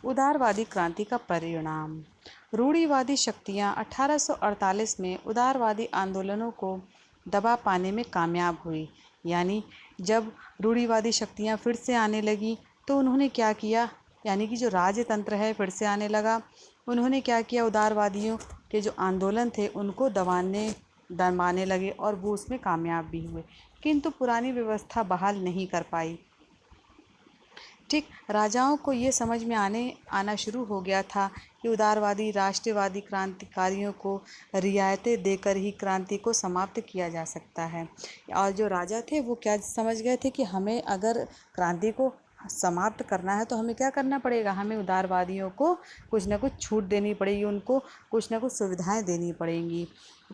उदारवादी क्रांति का परिणाम। रूढ़िवादी शक्तियां 1848 में उदारवादी आंदोलनों को दबा पाने में कामयाब हुई। यानी जब रूढ़िवादी शक्तियां फिर से आने लगी तो उन्होंने क्या किया, यानी कि जो राजतंत्र है फिर से आने लगा। उन्होंने क्या किया, उदारवादियों के जो आंदोलन थे उनको दबाने लगे और वो उसमें कामयाब भी हुए, किंतु पुरानी व्यवस्था बहाल नहीं कर पाई। ठीक, राजाओं को ये समझ में आना शुरू हो गया था कि उदारवादी राष्ट्रवादी क्रांतिकारियों को रियायतें देकर ही क्रांति को समाप्त किया जा सकता है। और जो राजा थे वो क्या समझ गए थे कि हमें अगर क्रांति को समाप्त करना है तो हमें क्या करना पड़ेगा, हमें उदारवादियों को कुछ ना कुछ छूट देनी पड़ेगी, उनको कुछ ना कुछ सुविधाएं देनी पड़ेंगी,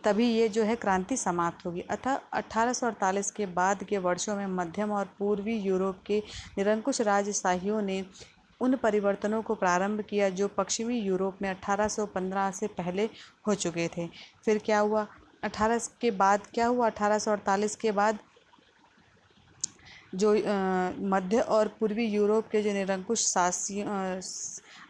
तभी ये जो है क्रांति समाप्त होगी। अतः 1848 के बाद के वर्षों में मध्यम और पूर्वी यूरोप के निरंकुश राजशाहियों ने उन परिवर्तनों को प्रारंभ किया जो पश्चिमी यूरोप में 1815 से पहले हो चुके थे। फिर क्या हुआ, 1848 के बाद जो मध्य और पूर्वी यूरोप के जो निरंकुश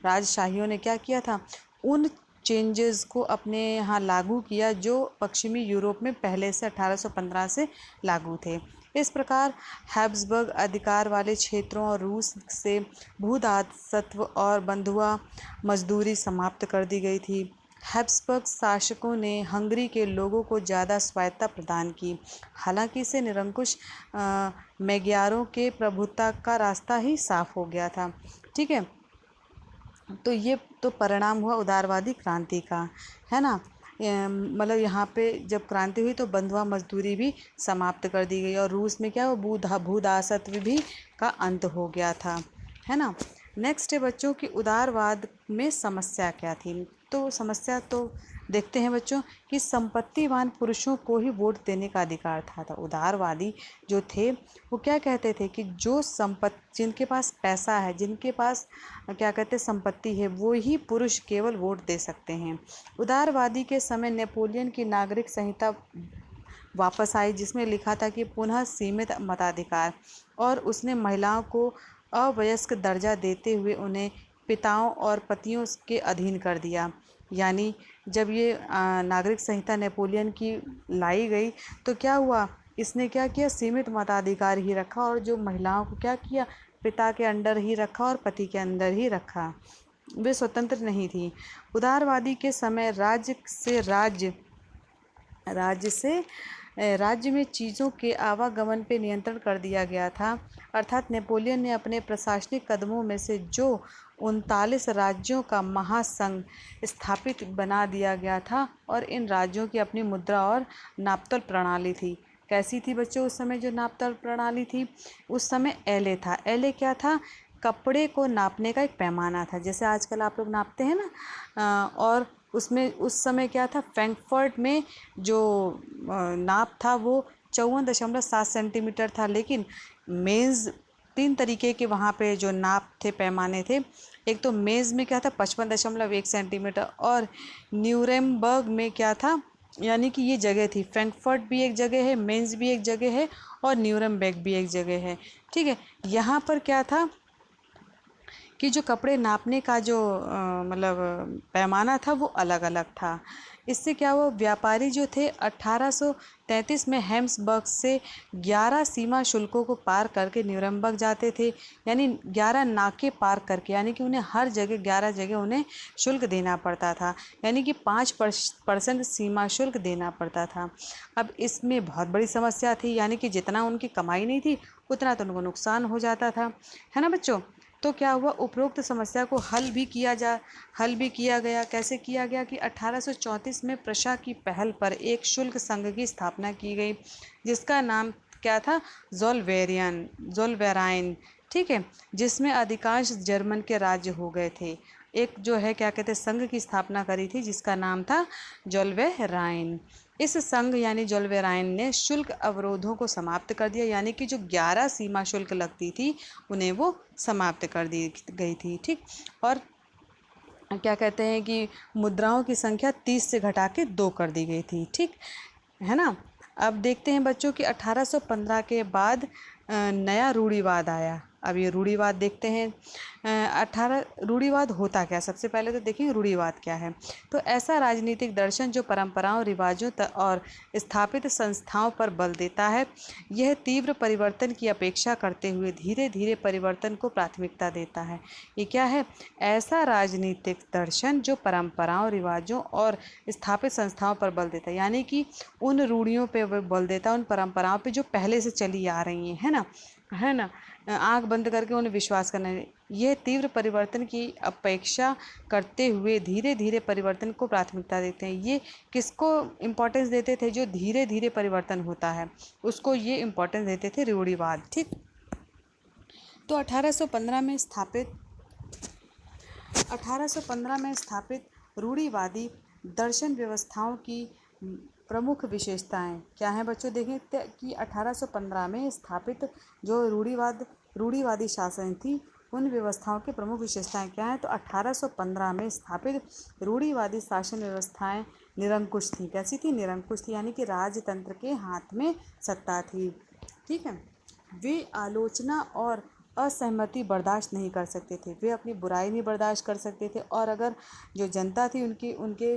राजशाहियों ने क्या किया था, उन चेंजेस को अपने यहाँ लागू किया जो पश्चिमी यूरोप में पहले से 1815 से लागू थे। इस प्रकार हैब्सबर्ग अधिकार वाले क्षेत्रों और रूस से भूदासत्व और बंधुआ मजदूरी समाप्त कर दी गई थी। हैब्सबर्ग शासकों ने हंगरी के लोगों को ज़्यादा स्वायत्तता प्रदान की, हालांकि इससे निरंकुश मैग्यारों के प्रभुत्व का रास्ता ही साफ हो गया था। ठीक है, तो ये तो परिणाम हुआ उदारवादी क्रांति का, है ना। मतलब यहाँ पे जब क्रांति हुई तो बंधुआ मजदूरी भी समाप्त कर दी गई और रूस में क्या हुआ, भूदासत्व भी का अंत हो गया था, है ना। नेक्स्ट है बच्चों की उदारवाद में समस्या क्या थी। तो समस्या तो देखते हैं बच्चों कि संपत्तिवान पुरुषों को ही वोट देने का अधिकार था। उदारवादी जो थे वो क्या कहते थे कि जो जिनके पास पैसा है, जिनके पास क्या कहते संपत्ति है, वो ही पुरुष केवल वोट दे सकते हैं। उदारवादी के समय नेपोलियन की नागरिक संहिता वापस आई जिसमें लिखा था कि पुनः सीमित मताधिकार, और उसने महिलाओं को अवयस्क दर्जा देते हुए उन्हें पिताओं और पतियों के अधीन कर दिया। यानी जब ये नागरिक संहिता नेपोलियन की लाई गई तो क्या हुआ, इसने क्या किया, सीमित मताधिकार ही रखा और जो महिलाओं को क्या किया, पिता के अंडर ही रखा और पति के अंदर ही रखा, वे स्वतंत्र नहीं थी। उदारवादी के समय राज्य में चीज़ों के आवागमन पर नियंत्रण कर दिया गया था। अर्थात नेपोलियन ने अपने प्रशासनिक कदमों में से जो 39 राज्यों का महासंघ स्थापित बना दिया गया था और इन राज्यों की अपनी मुद्रा और नापतोल प्रणाली थी। कैसी थी बच्चों उस समय जो नापतोल प्रणाली थी, उस समय एले था। एले क्या था, कपड़े को नापने का एक पैमाना था, जैसे आजकल आप लोग नापते हैं ना, और उसमें उस समय क्या था, फ्रैंकफर्ट में जो नाप था वो 54.7 सेंटीमीटर था, लेकिन मेंस 3 तरीके के वहाँ पे जो नाप थे, पैमाने थे। एक तो मेंस में क्या था 55.1 सेंटीमीटर, और न्यूरेमबर्ग में क्या था, यानी कि ये जगह थी, फ्रैंकफर्ट भी एक जगह है, मेंस भी एक जगह है और न्यूरेमबर्ग भी एक जगह है। ठीक है, यहाँ पर क्या था कि जो कपड़े नापने का जो मतलब पैमाना था वो अलग अलग था। इससे क्या हुआ, व्यापारी जो थे 1833 में हैम्सबर्ग से 11 सीमा शुल्कों को पार करके न्यूरेमबर्ग जाते थे, यानी 11 नाके पार करके, यानी कि उन्हें हर जगह 11 जगह उन्हें शुल्क देना पड़ता था, यानी कि 5% सीमा शुल्क देना पड़ता था। अब इसमें बहुत बड़ी समस्या थी, यानी कि जितना उनकी कमाई नहीं थी उतना तो उनको नुकसान हो जाता था, है ना बच्चों। तो क्या हुआ, उपरोक्त समस्या को हल भी किया गया। कैसे किया गया कि 1834 में प्रशा की पहल पर एक शुल्क संघ की स्थापना की गई जिसका नाम क्या था, ज़ोलवेराइन। ठीक है, जिसमें अधिकांश जर्मन के राज्य हो गए थे। एक जो है क्या कहते संघ की स्थापना करी थी जिसका नाम था ज़ोलवेराइन। इस संघ यानी ज़ोलवेराइन ने शुल्क अवरोधों को समाप्त कर दिया, यानी कि जो 11 सीमा शुल्क लगती थी उन्हें वो समाप्त कर दी गई थी। ठीक, और क्या कहते हैं कि मुद्राओं की संख्या 30 से घटा के 2 कर दी गई थी। ठीक है ना। अब देखते हैं बच्चों कि 1815 के बाद नया रूढ़िवाद आया। अब ये रूढ़िवाद देखते हैं। 18 रूढ़िवाद होता क्या, सबसे पहले तो देखेंगे रूढ़िवाद क्या है। तो ऐसा राजनीतिक दर्शन जो परंपराओं, रिवाजों और स्थापित संस्थाओं पर बल देता है। यह तीव्र परिवर्तन की अपेक्षा करते हुए धीरे धीरे परिवर्तन को प्राथमिकता देता है। ये क्या है? ऐसा राजनीतिक दर्शन जो परंपराओं, रिवाजों और स्थापित संस्थाओं पर बल देता है, यानी कि उन रूढ़ियों पे वो बल देता है, उन परंपराओं पे जो पहले से चली आ रही हैं, है ना। आंख बंद करके उन्हें विश्वास करना है। यह तीव्र परिवर्तन की अपेक्षा करते हुए धीरे धीरे परिवर्तन को प्राथमिकता देते हैं। ये किसको इम्पोर्टेंस देते थे? जो धीरे धीरे परिवर्तन होता है उसको ये इम्पोर्टेंस देते थे, रूढ़िवाद। ठीक। तो 1815 में स्थापित रूढ़िवादी दर्शन व्यवस्थाओं की प्रमुख विशेषताएं क्या हैं बच्चों? देखें कि 1815 में स्थापित जो रूढ़िवादी शासन थी, उन व्यवस्थाओं की प्रमुख विशेषताएं क्या हैं? तो 1815 में स्थापित रूढ़िवादी शासन व्यवस्थाएं निरंकुश थी। कैसी थी? निरंकुश थी, यानी कि राजतंत्र के हाथ में सत्ता थी। ठीक है। वे आलोचना और असहमति बर्दाश्त नहीं कर सकते थे। वे अपनी बुराई नहीं बर्दाश्त कर सकते थे, और अगर जो जनता थी उनके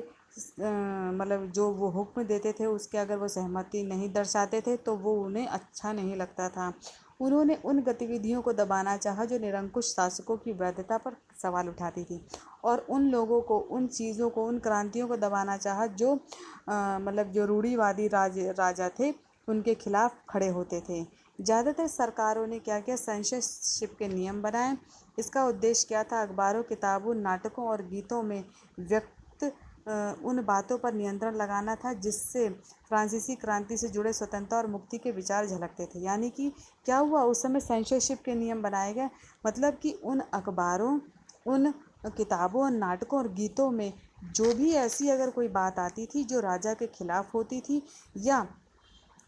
मतलब जो वो हुक्म देते थे उसके अगर वो सहमति नहीं दर्शाते थे तो वो उन्हें अच्छा नहीं लगता था। उन्होंने उन गतिविधियों को दबाना चाहा जो निरंकुश शासकों की वैधता पर सवाल उठाती थी, और उन लोगों को, उन चीज़ों को, उन क्रांतियों को दबाना चाहा जो मतलब जो रूढ़िवादी राजा थे उनके खिलाफ खड़े होते थे। ज़्यादातर सरकारों ने क्या किया? सेंसरशिप के नियम बनाए। इसका उद्देश्य क्या था? अखबारों, किताबों, नाटकों और गीतों में व्यक्त उन बातों पर नियंत्रण लगाना था जिससे फ्रांसीसी क्रांति से जुड़े स्वतंत्रता और मुक्ति के विचार झलकते थे। यानी कि क्या हुआ? उस समय सेंसरशिप के नियम बनाए गए, मतलब कि उन अखबारों, उन किताबों, नाटकों और गीतों में जो भी ऐसी अगर कोई बात आती थी जो राजा के खिलाफ होती थी या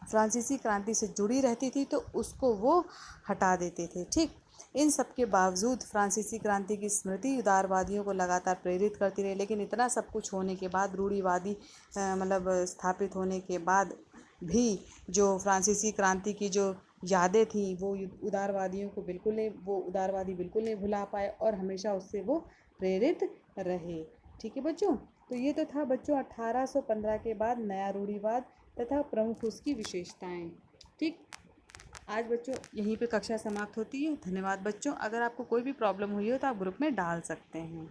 फ्रांसीसी क्रांति से जुड़ी रहती थी तो उसको वो हटा देते थे। ठीक। इन सब के बावजूद फ्रांसीसी क्रांति की स्मृति उदारवादियों को लगातार प्रेरित करती रही। लेकिन इतना सब कुछ होने के बाद, रूढ़िवादी मतलब स्थापित होने के बाद भी जो फ्रांसीसी क्रांति की जो यादें थी वो उदारवादी बिल्कुल नहीं भुला पाए और हमेशा उससे वो प्रेरित रहे। ठीक है बच्चों। तो ये तो था बच्चों 1815 के बाद नया रूढ़िवाद तथा प्रमुख उसकी विशेषताएं। ठीक। आज बच्चों यहीं पे कक्षा समाप्त होती है। धन्यवाद बच्चों। अगर आपको कोई भी प्रॉब्लम हुई हो तो आप ग्रुप में डाल सकते हैं।